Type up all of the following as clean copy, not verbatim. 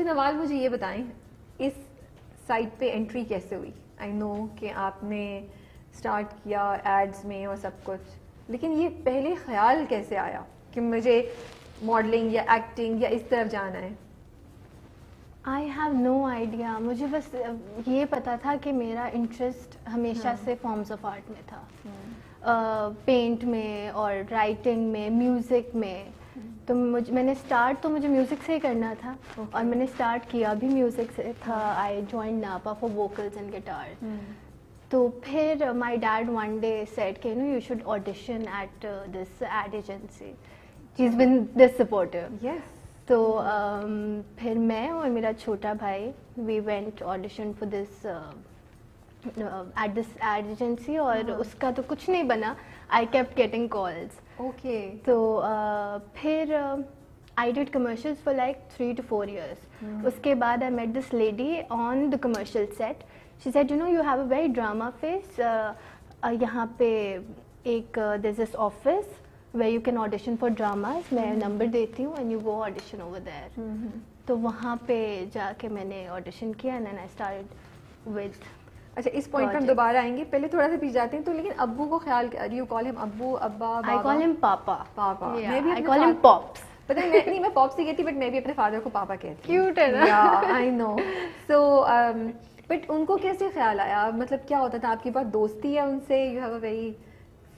نوال مجھے یہ بتائیں اس سائٹ پہ انٹری کیسے ہوئی؟ آئی نو کہ آپ نے اسٹارٹ کیا ایڈز میں اور سب کچھ, لیکن یہ پہلے خیال کیسے آیا کہ مجھے ماڈلنگ یا ایکٹنگ یا اس طرف جانا ہے؟ I have no idea. مجھے بس یہ پتا تھا کہ میرا انٹرسٹ ہمیشہ سے فارمز آف آرٹ میں تھا, پینٹ میں اور رائٹنگ میں, میوزک میں. تو میں نے اسٹارٹ تو مجھے میوزک سے ہی کرنا تھا, اور میں نے اسٹارٹ کیا بھی میوزک سے تھا. I join NAPA for vocals and guitar. تو پھر my dad one day said کہ you should audition at this ad agency. She has been this supportive. Yes. تو پھر میں اور میرا چھوٹا بھائی we went audition for this at this ad agency, اور اس کا تو کچھ نہیں بنا. I kept getting calls. Okay. تو پھر I did commercials for like 3 to 4 years. اس کے بعد I met this lady on the commercial set. She said, you have a very drama face. یہاں پہ ایک there's this office where you can audition for dramas. میں number دیتی ہوں and you go audition over there. تو وہاں پہ جا کے میں نے audition کیا and then I started with. اچھا, اس پوائنٹ پہ ہم دوبارہ آئیں گے, پہلے تھوڑا سا پیچھے جاتے ہیں. تو لیکن ابو کو خیال, یو کال ہم ابو, ابا, I call him Papa. Papa. Yeah, I call him Pops. پتہ نہیں میں پاپس نہیں کہتی, بٹ میں بھی اپنے فادر کو پاپا کہتی ہوں. کیوٹ ہے نا. آئی نو. سو بٹ ان کو کیسے خیال آیا, مطلب کیا ہوتا تھا, آپ کی بات دوستی ہے ان سے, you have a very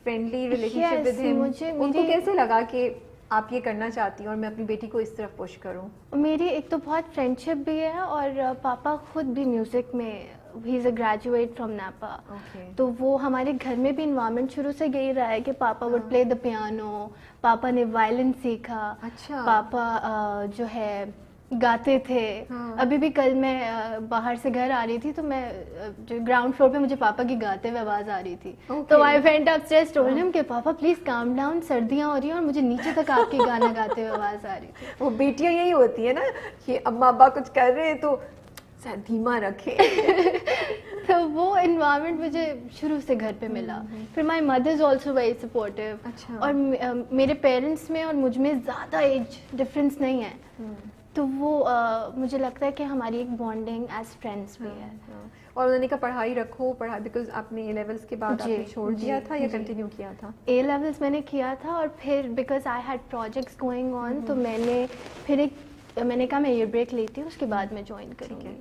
friendly relation with ہم. ان کو کیسے لگا کہ آپ یہ کرنا چاہتی ہوں اور میں اپنی بیٹی کو اس طرف پش کروں؟ میری ایک تو بہت فرینڈ شپ بھی ہے, اور پاپا خود بھی میوزک میں, ہی از اے گریجویٹ فرام نیپا. تو وہ ہمارے گھر میں بھی انوائرمنٹ شروع سے یہی رہا ہے کہ پاپا وڈ پلے دا پیانو. پاپا نے وائلن سیکھا. اچھا. پاپا جو ہے گاتے تھے. ابھی بھی کل میں باہر سے گھر آ رہی تھی تو میں جو گراؤنڈ فلور پہ مجھے پاپا کی گاتے ہوئے آواز آ رہی تھی. تو I went up stairs, told him کہ پاپا پلیز کام ڈاؤن, سردیاں ہو رہی ہیں اور مجھے نیچے تک آپ کے گانا گاتے ہوئے آواز آ رہی تھی. وہ بیٹیاں یہی ہوتی ہیں نا کہ اما ابا کچھ کر رہے ہیں تو دھیما رکھے. تو وہ انوائرمنٹ مجھے شروع سے گھر پہ ملا. پھر my mother is also very supportive. اور میرے پیرنٹس میں اور مجھ میں زیادہ ایج ڈفرینس نہیں ہے, تو وہ مجھے لگتا ہے کہ ہماری ایک بانڈنگ ایز فرینڈس بھی ہے. اور انہوں نے کہا پڑھائی رکھو, پڑھائی, بیکاز آپ نے اے لیولس کے بعد آپ نے چھوڑ دیا تھا یا کنٹینیو کیا تھا؟ اے لیولس میں نے کیا تھا, اور پھر because I had projects going on, تو میں نے پھر میں نے کہا میں ایئر بریک لیتی ہوں, اس کے بعد میں جوائن کروں گی.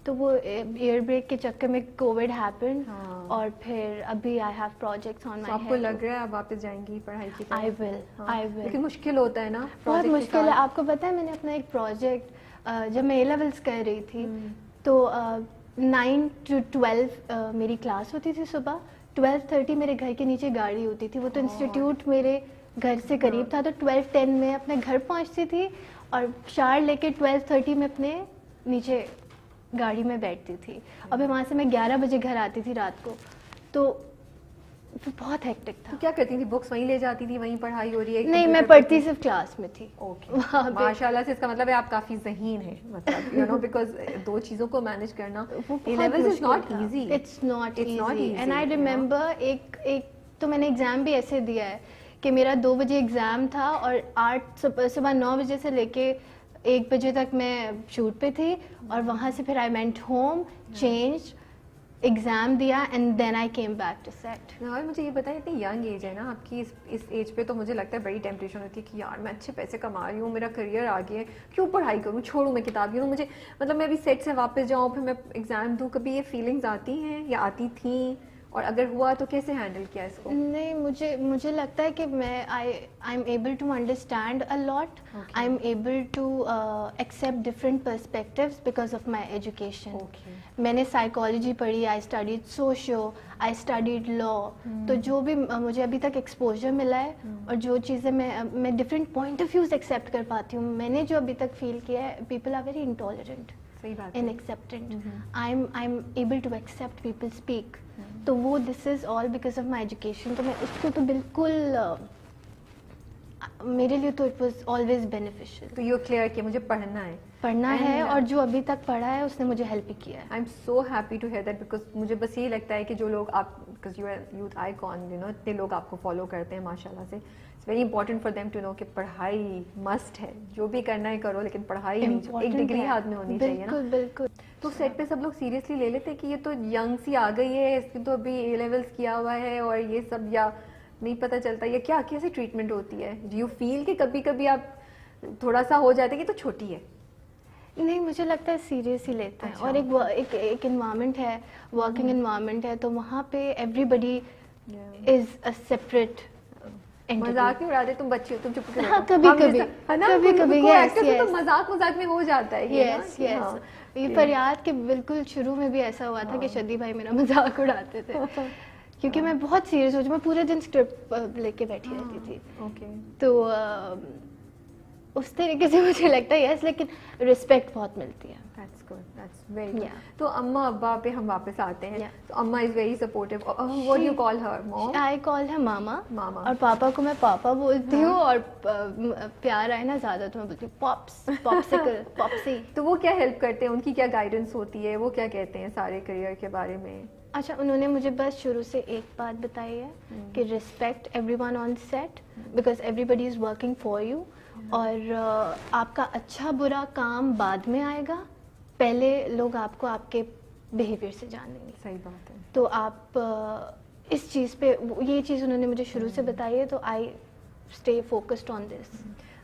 تو وہ ایئر بریک کے چکر میں کووڈ ہیپن, اور پھر ابھی I have projects on my head. آپ کو لگ رہا ہے آپ واپس جائیں گی پڑھائی کی طرف؟ آئی ول. لیکن مشکل ہوتا ہے نا, بہت مشکل ہے. آپ کو پتہ ہے میں نے اپنا ایک پروجیکٹ جب میں اے لیولس کر رہی تھی تو 9 to 12 میری کلاس ہوتی تھی صبح. 12:30 میرے گھر کے نیچے گاڑی ہوتی تھی. وہ تو انسٹیٹیوٹ میرے گھر سے قریب تھا, تو 12:10 میں اپنے گھر پہنچتی تھی, اور شار لے کے 12:30 میں اپنے نیچے گاڑی میں بیٹھتی تھی. ابھی وہاں سے میں 11 بجے گھر آتی تھی رات کو. تو بہت ہیکٹک تھا. کیا کرتی تھی, بکس وہیں لے جاتی تھی, وہیں پڑھائی ہو رہی ہے؟ نہیں, میں پڑھتی صرف کلاس میں تھی. ماشاء اللہ سے, اس کا مطلب ہے آپ کافی ذہین ہیں, مطلب بیکاز دو چیزوں کو مینج کرنا is not easy. It's not easy. And I remember ایک تو میں نے ایگزام بھی ایسے دیا ہے کہ میرا 2 بجے ایگزام تھا, اور 8 صبح 9 بجے سے لے کے 1 بجے تک میں شوٹ پہ تھی, اور وہاں سے پھر I went home, change, exam دیا, and then I came back to set. اور مجھے یہ بتائیں, اتنی ینگ ایج ہے نا آپ کی, اس ایج پہ تو مجھے لگتا ہے بڑی ٹیمپٹیشن ہوتی ہے کہ یار میں اچھے پیسے کما رہی ہوں, میرا کریئر آگے ہے, کیوں پڑھائی کروں, چھوڑوں میں کتاب ہوں, مجھے مطلب میں ابھی سیٹ سے واپس جاؤں, پھر میں ایگزام دوں. کبھی یہ فیلنگز آتی ہیں یا آتی تھیں, اور اگر ہوا تو کیسے ہینڈل کیا اس کو؟ نہیں, مجھے لگتا ہے کہ میں I am able to understand a lot. I am able to accept different perspectives because of my education. میں نے سائیکالوجی پڑھی, I studied socio, I studied law. تو جو بھی مجھے ابھی تک ایکسپوجر ملا ہے, اور جو چیزیں میں different point of views accept کر پاتی ہوں. میں نے جو ابھی تک فیل کیا ہے, people are very intolerant and acceptant. I'm able to accept people speak. تو وہ this is all because of my education. تو میں اس کو تو بالکل میرے لیے تو it was always beneficial. تو you clear کہ مجھے پڑھنا ہے, اور جو ابھی تک پڑھا ہے اس نے مجھے ہیلپ ہی کیا ہے. I'm so happy to hear that, because مجھے بس یہی لگتا ہے کہ جو لوگ آپ, because you are youth icon, اتنے لوگ آپ کو فالو کرتے ہیں ماشاء اللہ سے, very important for them to know کہ پڑھائی مسٹ ہے, جو بھی کرنا ہے کرو لیکن پڑھائی نہیں, ایک ڈگری ہاتھ میں ہونی چاہیے نا. بالکل. تو سیٹ پہ سب لوگ سیریسلی لے لیتے کہ یہ تو ینگ سی آ گئی ہے, اس کی تو ابھی اے لیولس کیا ہوا ہے اور یہ سب, یا نہیں پتہ چلتا, یا کیا کیسے ٹریٹمنٹ ہوتی ہے؟ ڈو یو فیل کہ کبھی کبھی آپ تھوڑا سا ہو جاتے کہ تو چھوٹی ہے؟ نہیں, مجھے لگتا ہے سیریس ہی لیتے ہیں. اور ایک انوائرمنٹ ہے, ورکنگ انوائرمنٹ ہے, تو وہاں پہ every body is a separate. مذاق نہیں اڑاتے تم بچے ہو, تم چپ کرو. کبھی کبھی مذاق میں ہو جاتا ہے. یس یہ فریاد کے بالکل شروع میں بھی ایسا ہوا تھا کہ شدی بھائی میرا مذاق اڑاتے تھے کیونکہ میں بہت سیریس ہو, میں پورے دن اسکرپٹ لے کے بیٹھی رہتی تھی. تو اس طریقے سے مجھے لگتا ہے یس, لیکن رسپیکٹ بہت ملتی ہے. That's good. That's very good. تو اماں ابا پہ ہم واپس آتے ہیں. تو اماں is very supportive. What do you call her? Mom? I call her mama. اور پاپا کو میں پاپا بولتی ہوں, اور پیار آئے نا زیادہ تو میں بولتی ہوں پاپس, پاپسیکل, پاپسی. تو وہ کیا ہیلپ کرتے ہیں, ان کی کیا گائیڈنس ہوتی ہے, وہ کیا کہتے ہیں سارے کریئر کے بارے میں؟ اچھا, انہوں نے مجھے بس شروع سے ایک بات بتائی ہے کہ respect everyone on set because everybody is working for you. اور آپ کا اچھا برا کام بعد میں آئے گا, پہلے لوگ آپ کو آپ کے بیہیویئر سے جانیں گے. صحیح بات ہے. تو آپ اس چیز پہ, یہ چیز انہوں نے مجھے شروع سے بتائی ہے, تو آئی اسٹے فوکسڈ آن دس.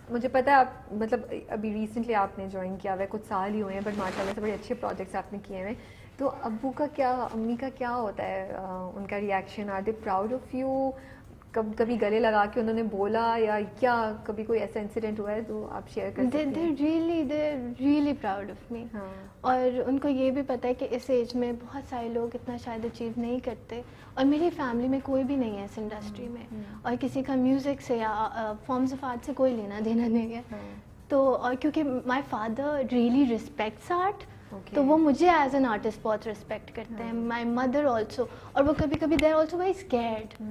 مجھے پتا ہے آپ مطلب ابھی ریسنٹلی آپ نے جوائن کیا ہوا ہے, کچھ سال ہی ہوئے ہیں, بٹ ماشاء اللہ سے بڑے اچھے پروجیکٹس آپ نے کیے ہوئے. تو ابو کا کیا, امی کا کیا ہوتا ہے, ان کا reaction? Are they proud of you? کبھی گلے لگا کے انہوں نے بولا, یا کیا کبھی کوئی ایسا انسیڈنٹ ہوا ہے تو آپ شیئر کر سکتے ہیں؟ they're really proud of me. اور ان کو یہ بھی پتہ ہے کہ اس ایج میں بہت سارے لوگ اتنا شاید اچیو نہیں کرتے, اور میری فیملی میں کوئی بھی نہیں ہے اس انڈسٹری میں, اور کسی کا میوزک سے یا فارمز آف آرٹ سے کوئی لینا دینا نہیں ہے. تو اور کیونکہ my father really respects art, تو وہ مجھے ایز این آرٹسٹ بہت ریسپیکٹ کرتے ہیں. مائی مدر آلسو, اور وہ کبھی کبھی they are also very scared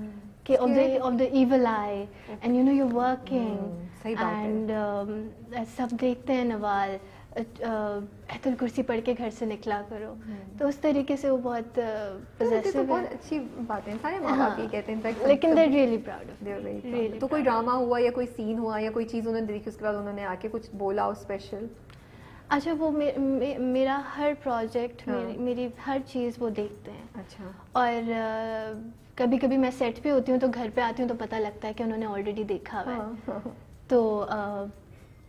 کہ of the evil eye, and you know you're working and سب دیکھتے ہیں نوال, ایت الکرسی پڑھ کے گھر سے نکلا کرو. تو اس طریقے سے وہ بہت پوزیسو ہے. بہت اچھی بات ہے, سارے ماں باپ یہ کہتے ہیں, لیکن they're really proud of me. تو کوئی ڈرامہ ہوا یا کوئی سین ہوا یا کوئی چیز انہوں نے دیکھی, اس کے بعد انہوں نے آ کے کچھ بولا اسپیشل؟ اچھا, وہ میرا ہر پروجیکٹ, میری ہر چیز وہ دیکھتے ہیں. اچھا. اور کبھی کبھی میں سیٹ پہ ہوتی ہوں تو گھر پہ آتی ہوں تو پتہ لگتا ہے کہ انہوں نے آلریڈی دیکھا ہوا ہے. تو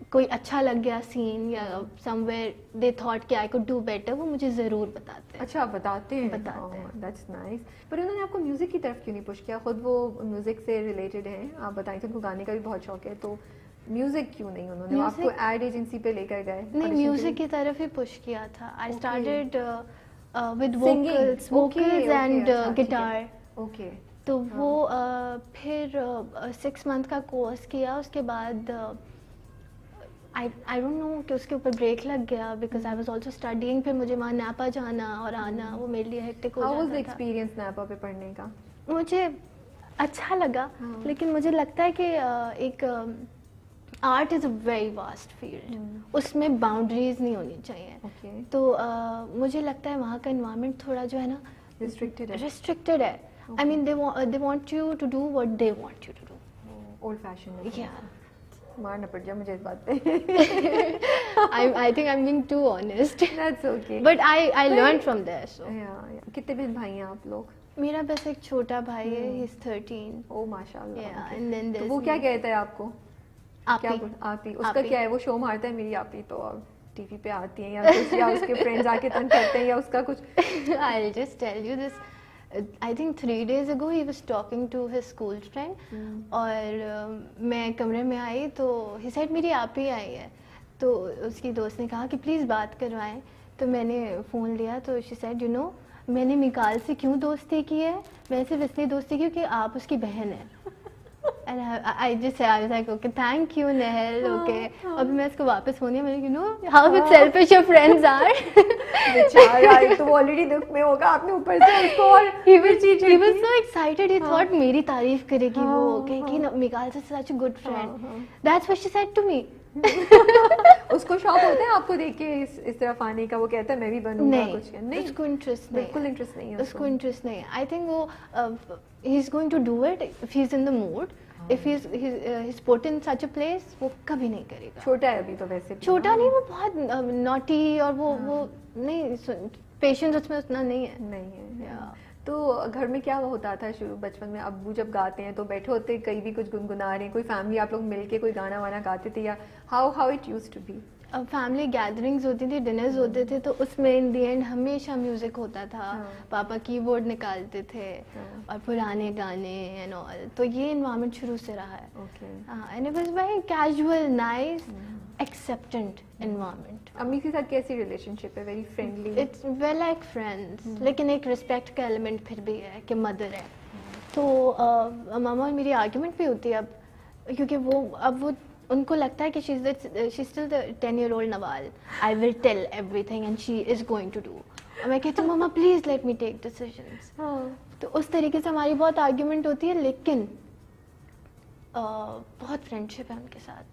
کوئی اچھا لگ گیا سین یا سم ویئر دے تھاٹ کہ آئی کوڈ ڈو بیٹر, وہ مجھے ضرور بتاتے ہیں. اچھا, بتاتے ہیں. That's nice. پر انہوں نے آپ کو میوزک کی طرف کیوں نہیں پش کیا؟ خود وہ میوزک سے ریلیٹڈ ہیں, آپ بتائیں کہ ان کو گانے کا بھی بہت شوق ہے, تو میوزک کیوں نہیں انہوں نے آپ کو ایڈ ایجنسی پہ لے کر گئے؟ نہیں, میوزک کی طرف ہی پش کیا تھا. I started with vocals and guitar. Okay. تو وہ پھر 6 month کا کورس کیا, اس کے بعد I don't know کہ اس کے اوپر بریک لگ گیا because I was also studying. پھر مجھے وہاں نیپا جانا اور آنا, وہ میرے لیے ہیکٹک ہو جاتا تھا. How was the experience NIPA پہ پڑھنے کا؟ مجھے اچھا لگا, لیکن مجھے لگتا ہے کہ ایک art is a very vast field, اس میں باؤنڈریز نہیں ہونی چاہیے. تو مجھے لگتا ہے وہاں کا انوائرمنٹ تھوڑا جو ہے نا ریسٹرکٹیڈ ہے. I mean they want you to do what they want you to do. Old fashioned. Yeah. مارنا پڑ جائے مجھے اس بات پہ. I think I'm being too honest. That's okay. But I learned from there. So. Yeah. کتنے بہن بھائی ہیں آپ لوگ؟ میرا بس ایک چھوٹا بھائی ہے, he's 13. Oh ماشاءاللہ. Yeah. And then there's وہ کیا کہتا ہے آپ کو؟ آپ ہی. اس کا کیا ہے, وہ شو مارتا ہے میری آپ ہی, تو ٹی وی پہ آتی ہیں یا اس کے فرینڈز آ کے تنگ کرتے ہیں, یا اس کا کچھ؟ I'll just tell you this. I think 3 days ago he was talking to his school friend. اور میں کمرے میں آئی تو he said میری آپ ہی آئی ہے. تو اس کی دوست نے کہا کہ پلیز بات کروائیں. تو میں نے فون لیا تو she said you know میں نے میکال سے کیوں دوستی کی ہے, میں صرف اس لیے دوستی کی کہ آپ اس کی بہن ہیں. And I just said, I was like, okay, thank you, Nehal, okay. اب میں اس کو واپس فون دیا, میں نے you know how selfish your friends are. بیچارہ تو already دکھ میں ہوگا, آپ نے اوپر سے اس کو, اور he was so excited, he thought میری تعریف کرے گی وہ, کہ میکال سے such a good friend. That's what she said to me. اس کو شوق ہوتا ہے آپ کو دیکھ کے اس طرف آنے کا, وہ کہتا ہے میں بھی بنوں گا کچھ؟ نہیں, اس کو انٹرسٹ نہیں, بالکل انٹرسٹ نہیں ہے اس کو انٹرسٹ نہیں. I think وہ he is going to do it if he is in the mood. if he's put in such a place, وہ کبھی نہیں کرے گا. چھوٹا ہے ابھی تو ویسے بھی. چھوٹا نہیں, وہ بہت نوٹی اور وہ نہیں, پیشنس اس میں اتنا نہیں ہے. نہیں ہے. تو گھر میں کیا ہوتا تھا شروع بچپن میں؟ ابو جب گاتے ہیں تو بیٹھے ہوتے کہیں بھی کچھ گنگنا رہے ہیں, کوئی فیملی آپ لوگ مل کے کوئی گانا وانا گاتے تھے, یا how it used to be? Family gatherings ہوتی تھی, ڈنرز ہوتے تھے, تو اس میں ان دی اینڈ ہمیشہ میوزک ہوتا تھا. پاپا کی بورڈ نکالتے تھے اور پرانے گانے اینڈ آل. تو یہ انوائرمنٹ شروع سے رہا ہے. And it was very casual, nice, acceptant environment. امی کے ساتھ کیسی ریلیشن شپ ہے؟ Very friendly? It's well like friends, لیکن ایک رسپیکٹ کا ایلیمنٹ پھر بھی ہے کہ مدر ہے. تو ماما اور میری آرگیومنٹ بھی ہوتی ہے اب, کیونکہ وہ ان کو لگتا ہے کہ she still the 10-year-old Nawal, I will tell everything and she is going to do. میں کہتی ہوں ماما پلیز لیٹ می ٹیک ڈیسیژنس. تو اس طریقے سے ہماری بہت آرگیومنٹ ہوتی ہے, لیکن بہت فرینڈ شپ ہے ان کے ساتھ.